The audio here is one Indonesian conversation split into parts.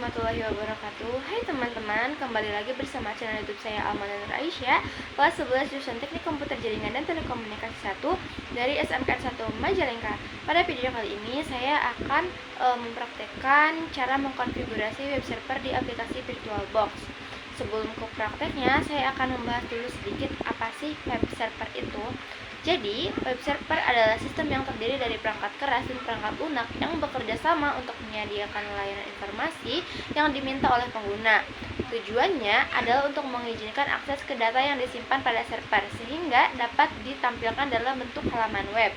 warahmatullahi wabarakatuh. Hai teman-teman, kembali lagi bersama channel YouTube saya Almana Nur Aisyah, kelas 11 jurusan Teknik Komputer Jaringan dan Telekomunikasi 1 dari SMK 1 Majalengka. Pada video kali ini saya akan mempraktekkan cara mengkonfigurasi web server di aplikasi VirtualBox. Sebelum ke prakteknya, saya akan membahas dulu sedikit apa sih web server itu. Jadi, web server adalah sistem yang terdiri dari perangkat keras dan perangkat lunak yang bekerja sama untuk menyediakan layanan informasi yang diminta oleh pengguna. Tujuannya adalah untuk mengizinkan akses ke data yang disimpan pada server sehingga dapat ditampilkan dalam bentuk halaman web.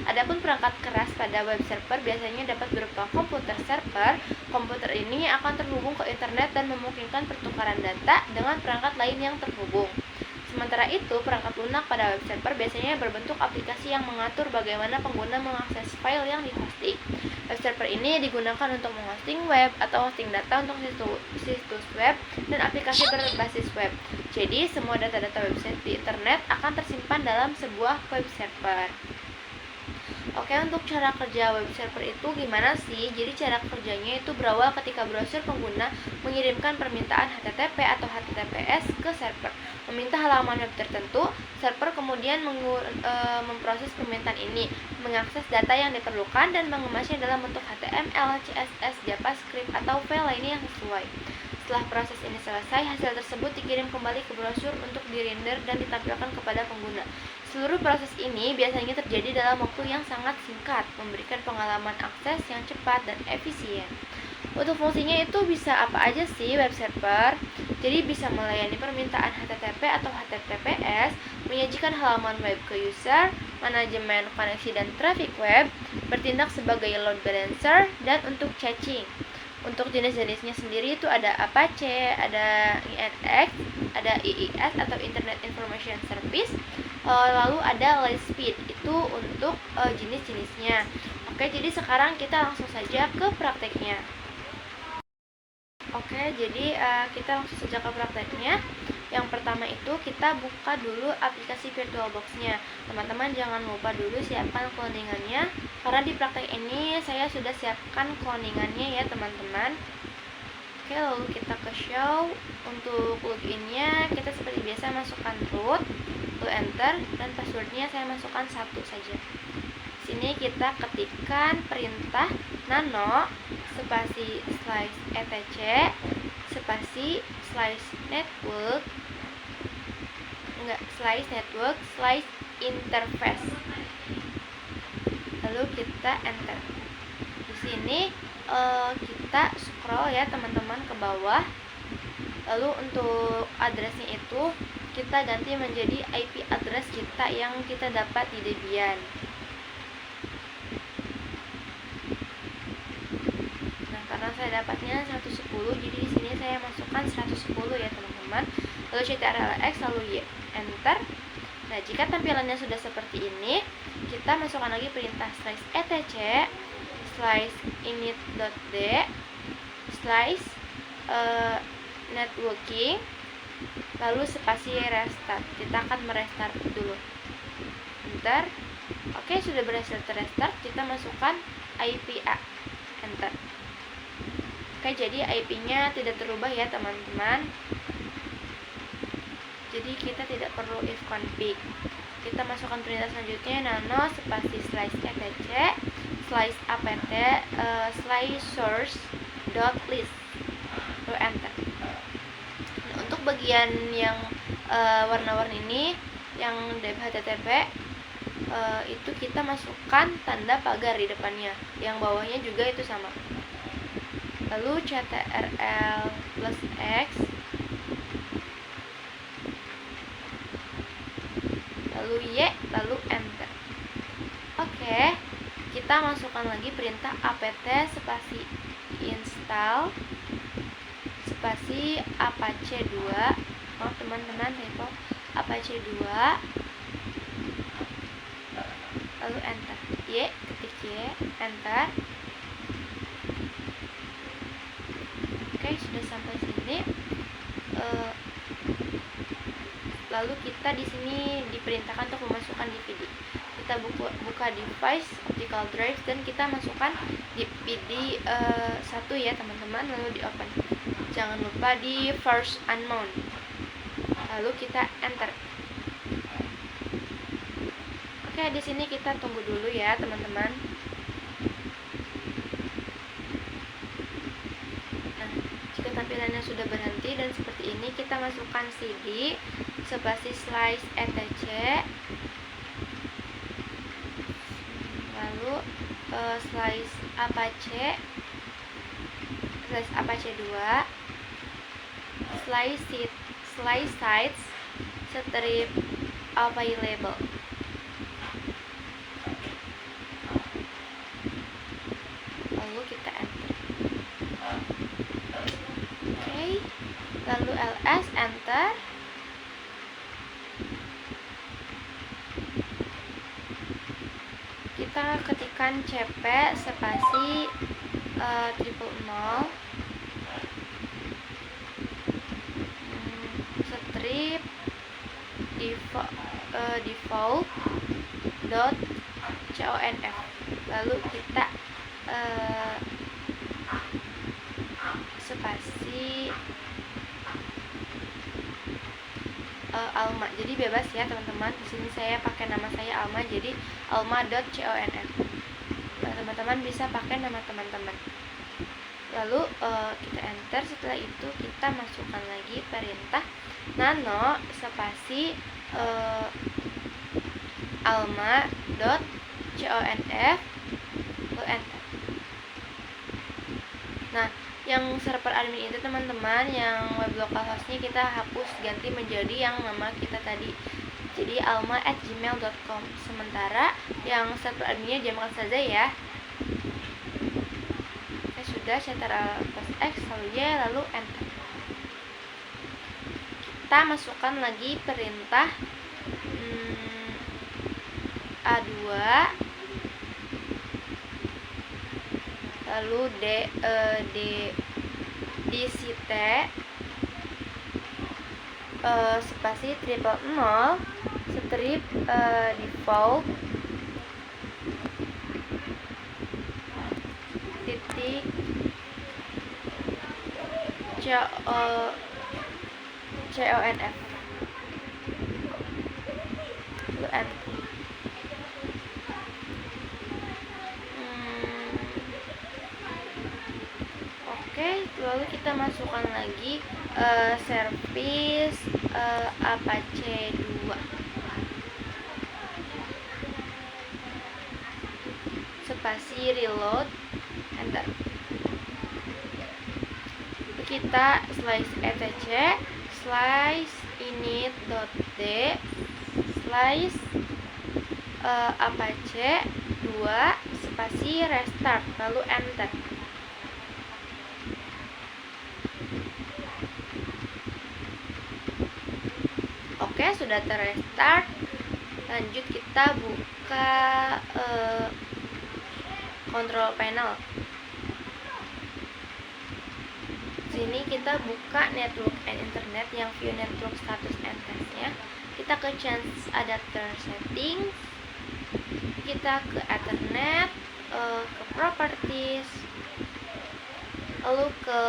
Adapun perangkat keras pada web server biasanya dapat berupa komputer server. Komputer ini akan terhubung ke internet dan memungkinkan pertukaran data dengan perangkat lain yang terhubung. Sementara itu, perangkat lunak pada web server biasanya berbentuk aplikasi yang mengatur bagaimana pengguna mengakses file yang dihosting. Web server ini digunakan untuk menghosting web atau hosting data untuk situs web dan aplikasi berbasis web. Jadi, semua data-data website di internet akan tersimpan dalam sebuah web server. Oke, untuk cara kerja web server itu gimana sih? Jadi cara kerjanya itu berawal ketika browser pengguna mengirimkan permintaan HTTP atau HTTPS ke server, meminta halaman web tertentu. Server kemudian memproses permintaan ini, mengakses data yang diperlukan dan mengemasnya dalam bentuk HTML, CSS, JavaScript atau file lainnya yang sesuai. Setelah proses ini selesai, hasil tersebut dikirim kembali ke browser untuk dirender dan ditampilkan kepada pengguna. Seluruh proses ini biasanya terjadi dalam waktu yang sangat singkat, memberikan pengalaman akses yang cepat dan efisien. Untuk fungsinya itu bisa apa aja sih web server? Jadi bisa melayani permintaan HTTP atau HTTPS, menyajikan halaman web ke user, manajemen koneksi dan traffic web, bertindak sebagai load balancer, dan untuk caching. Untuk jenis-jenisnya sendiri itu ada Apache, ada INX, ada IIS atau Internet Information Service, lalu ada Lightspeed, itu untuk jenis-jenisnya. Oke, jadi sekarang kita langsung saja ke prakteknya. Oke, jadi kita langsung saja ke prakteknya. Yang pertama itu kita buka dulu aplikasi VirtualBox-nya. Teman-teman jangan lupa dulu siapkan cloningannya, karena di praktek ini saya sudah siapkan cloningannya ya teman-teman. Oke, lalu kita ke show. Untuk loginnya kita seperti biasa masukkan root, lalu enter, dan passwordnya saya masukkan 1 saja. Sini kita ketikkan perintah nano spasi slice etc spasi slice network slice interface, lalu kita enter. Di sini kita scroll ya teman-teman ke bawah, lalu untuk addressnya itu kita ganti menjadi IP address kita yang kita dapat di Debian. Karena saya dapatnya 110, jadi di sini saya masukkan 110 ya teman-teman. Lalu ctrl-x lalu y, enter. Nah, jika tampilannya sudah seperti ini, kita masukkan lagi perintah slice etc slice init.d slice networking, lalu spasi restart. Kita akan merestart dulu, enter. Oke, sudah berhasil terrestart. Kita masukkan IP A, enter. Oke, jadi IP-nya tidak terubah ya teman-teman. Jadi kita tidak perlu if config. Kita masukkan perintah selanjutnya nano spasi slice etc slice apt slice source dot list, lalu enter. Nah, untuk bagian yang warna-warni ini yang dev HTTP itu kita masukkan tanda pagar di depannya. Yang bawahnya juga itu sama. Lalu ctrl plus x, lalu y, lalu enter. Oke, kita masukkan lagi perintah apt spasi install spasi apache 2. Teman-teman typo apache 2, lalu enter. Y, ketik y, enter. Oke, sudah sampai sini. Lalu kita di sini diperintahkan untuk memasukkan DVD. Kita buka device optical drive dan kita masukkan DVD satu ya teman-teman, lalu di open. Jangan lupa di first unknown, lalu kita enter. Oke, di sini kita tunggu dulu ya teman-teman. Nah, jika tampilannya sudah berhenti dan seperti ini, kita masukkan CD spasi slice etc, lalu slice apache 2, slice sides strip available. Lalu kita enter. Oke, lalu ls enter. Kita ketikkan cp spasi 000 strip default dot conf, lalu kita spasi Alma. Jadi bebas ya teman-teman. Di sini saya pakai nama saya Alma, jadi alma.conf. Teman-teman bisa pakai nama teman-teman. Lalu kita enter. Setelah itu kita masukkan lagi perintah nano spasi alma.conf, lalu enter. Nah, yang server admin itu teman-teman, yang web localhostnya kita hapus ganti menjadi yang nama kita tadi, jadi alma@gmail.com. Sementara yang server adminnya diamkan saja ya. Oke, sudah, ctrl plus X lalu Y lalu enter. Kita masukkan lagi perintah A2 lalu dct spasi 000 strip default titik conf, lalu enter. Oke, lalu kita masukkan lagi service apache 2 spasi reload enter. Kita slice etc slice init.d slice apache 2 spasi restart lalu enter. Oke, sudah terrestart. Lanjut kita buka control panel. Sini kita buka network and internet yang view network status and testnya. Kita ke change adapter settings, kita ke ethernet, ke properties, lalu ke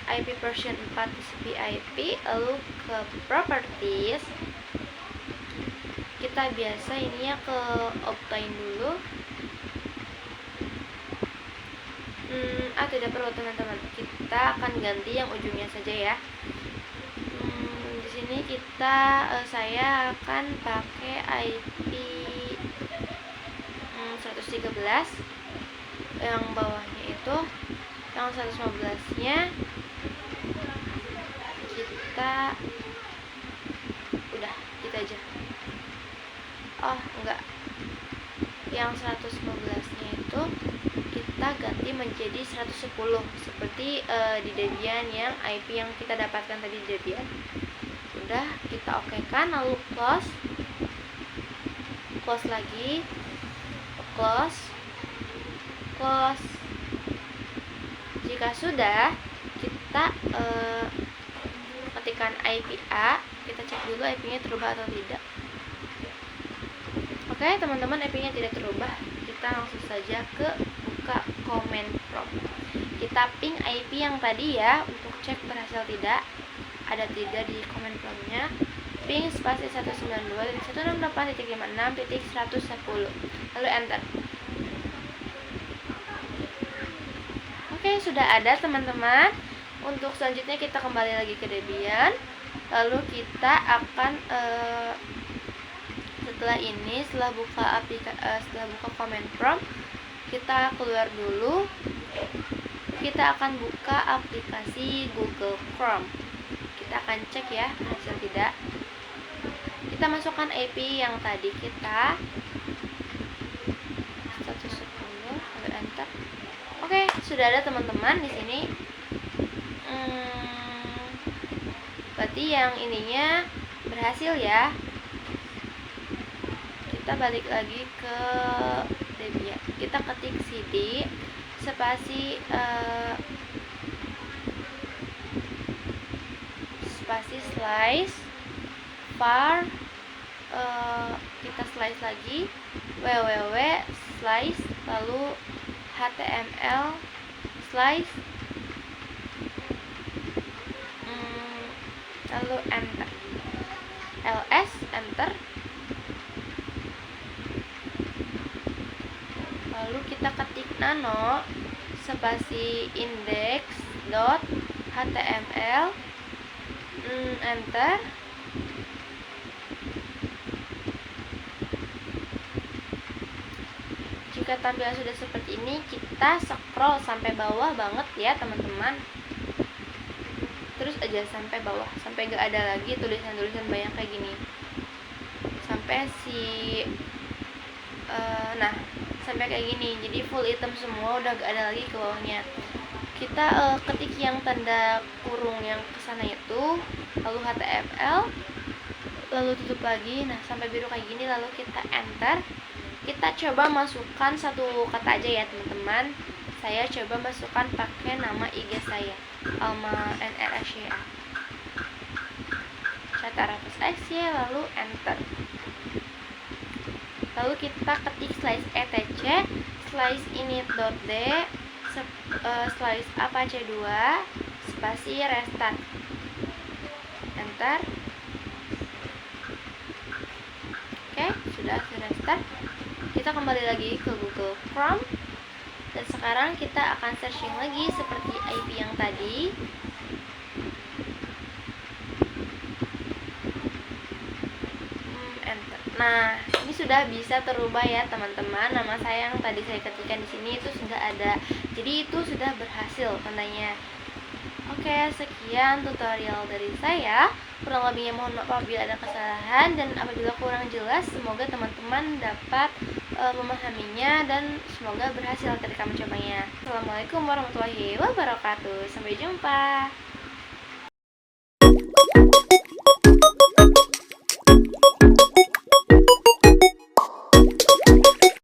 IP version 4 TCP IP, lalu ke properties. Kita biasa ininya ke obtain dulu. Tidak perlu teman-teman, kita akan ganti yang ujungnya saja ya. Di sini saya akan pakai IP 113, yang bawahnya itu, yang 115-nya kita udah gitu aja. Oh enggak, yang 115-nya itu kita ganti menjadi 110 seperti di Debian, yang IP yang kita dapatkan tadi di Debian. Udah, kita okekan, lalu close lagi, close. Jika sudah, kita ketikkan IP A, kita cek dulu IP-nya terubah atau tidak. Oke teman-teman, IP-nya tidak terubah. Kita langsung saja ke buka command prompt. kita ping IP yang tadi ya untuk cek berhasil tidak. Ada tidak di komen promnya. Ping spasi 192.168.56.110. Lalu enter. Oke, sudah ada teman-teman. Untuk selanjutnya kita kembali lagi ke Debian. Lalu kita akan setelah buka command prompt, kita keluar dulu. Kita akan buka aplikasi Google Chrome. Kita akan cek ya berhasil tidak. Kita masukkan IP yang tadi kita 110, lalu enter. Oke, sudah ada teman-teman di sini. Berarti yang ininya berhasil ya. Kita balik lagi ke Debian. Kita ketik cd spasi slice var, kita slice lagi www slice, lalu html slice, lalu enter, ls enter. Lalu kita ketik nano spasi index.html, enter. Jika tampilan sudah seperti ini, kita scroll sampai bawah banget ya teman-teman. Terus aja sampai bawah, sampai gak ada lagi tulisan-tulisan banyak kayak gini. Sampai sampai kayak gini. Jadi full hitam semua, udah gak ada lagi ke bawahnya. Kita ketik yang tanda kurung yang kesana itu, lalu HTML, lalu tutup lagi. Nah, sampai biru kayak gini, lalu kita enter. Kita coba masukkan satu kata aja ya teman-teman. Saya coba masukkan pakai nama IG saya, Alma NRSYA. Cataratus lalu enter. Lalu kita ketik slice etc, slice init.d, slice apache 2, spasi restart. Enter. Oke, sudah restart. Kita kembali lagi ke Google Chrome. Dan sekarang kita akan searching lagi seperti IP yang tadi. Enter. Nah, ini sudah bisa terubah ya teman-teman. Nama saya yang tadi saya ketikkan di sini itu sudah ada. Jadi itu sudah berhasil tandanya. Oke, sekian tutorial dari saya. Kurang lebihnya mohon maaf apabila ada kesalahan, dan apabila kurang jelas semoga teman-teman dapat memahaminya dan semoga berhasil ketika mencobanya. Assalamualaikum warahmatullahi wabarakatuh. Sampai jumpa.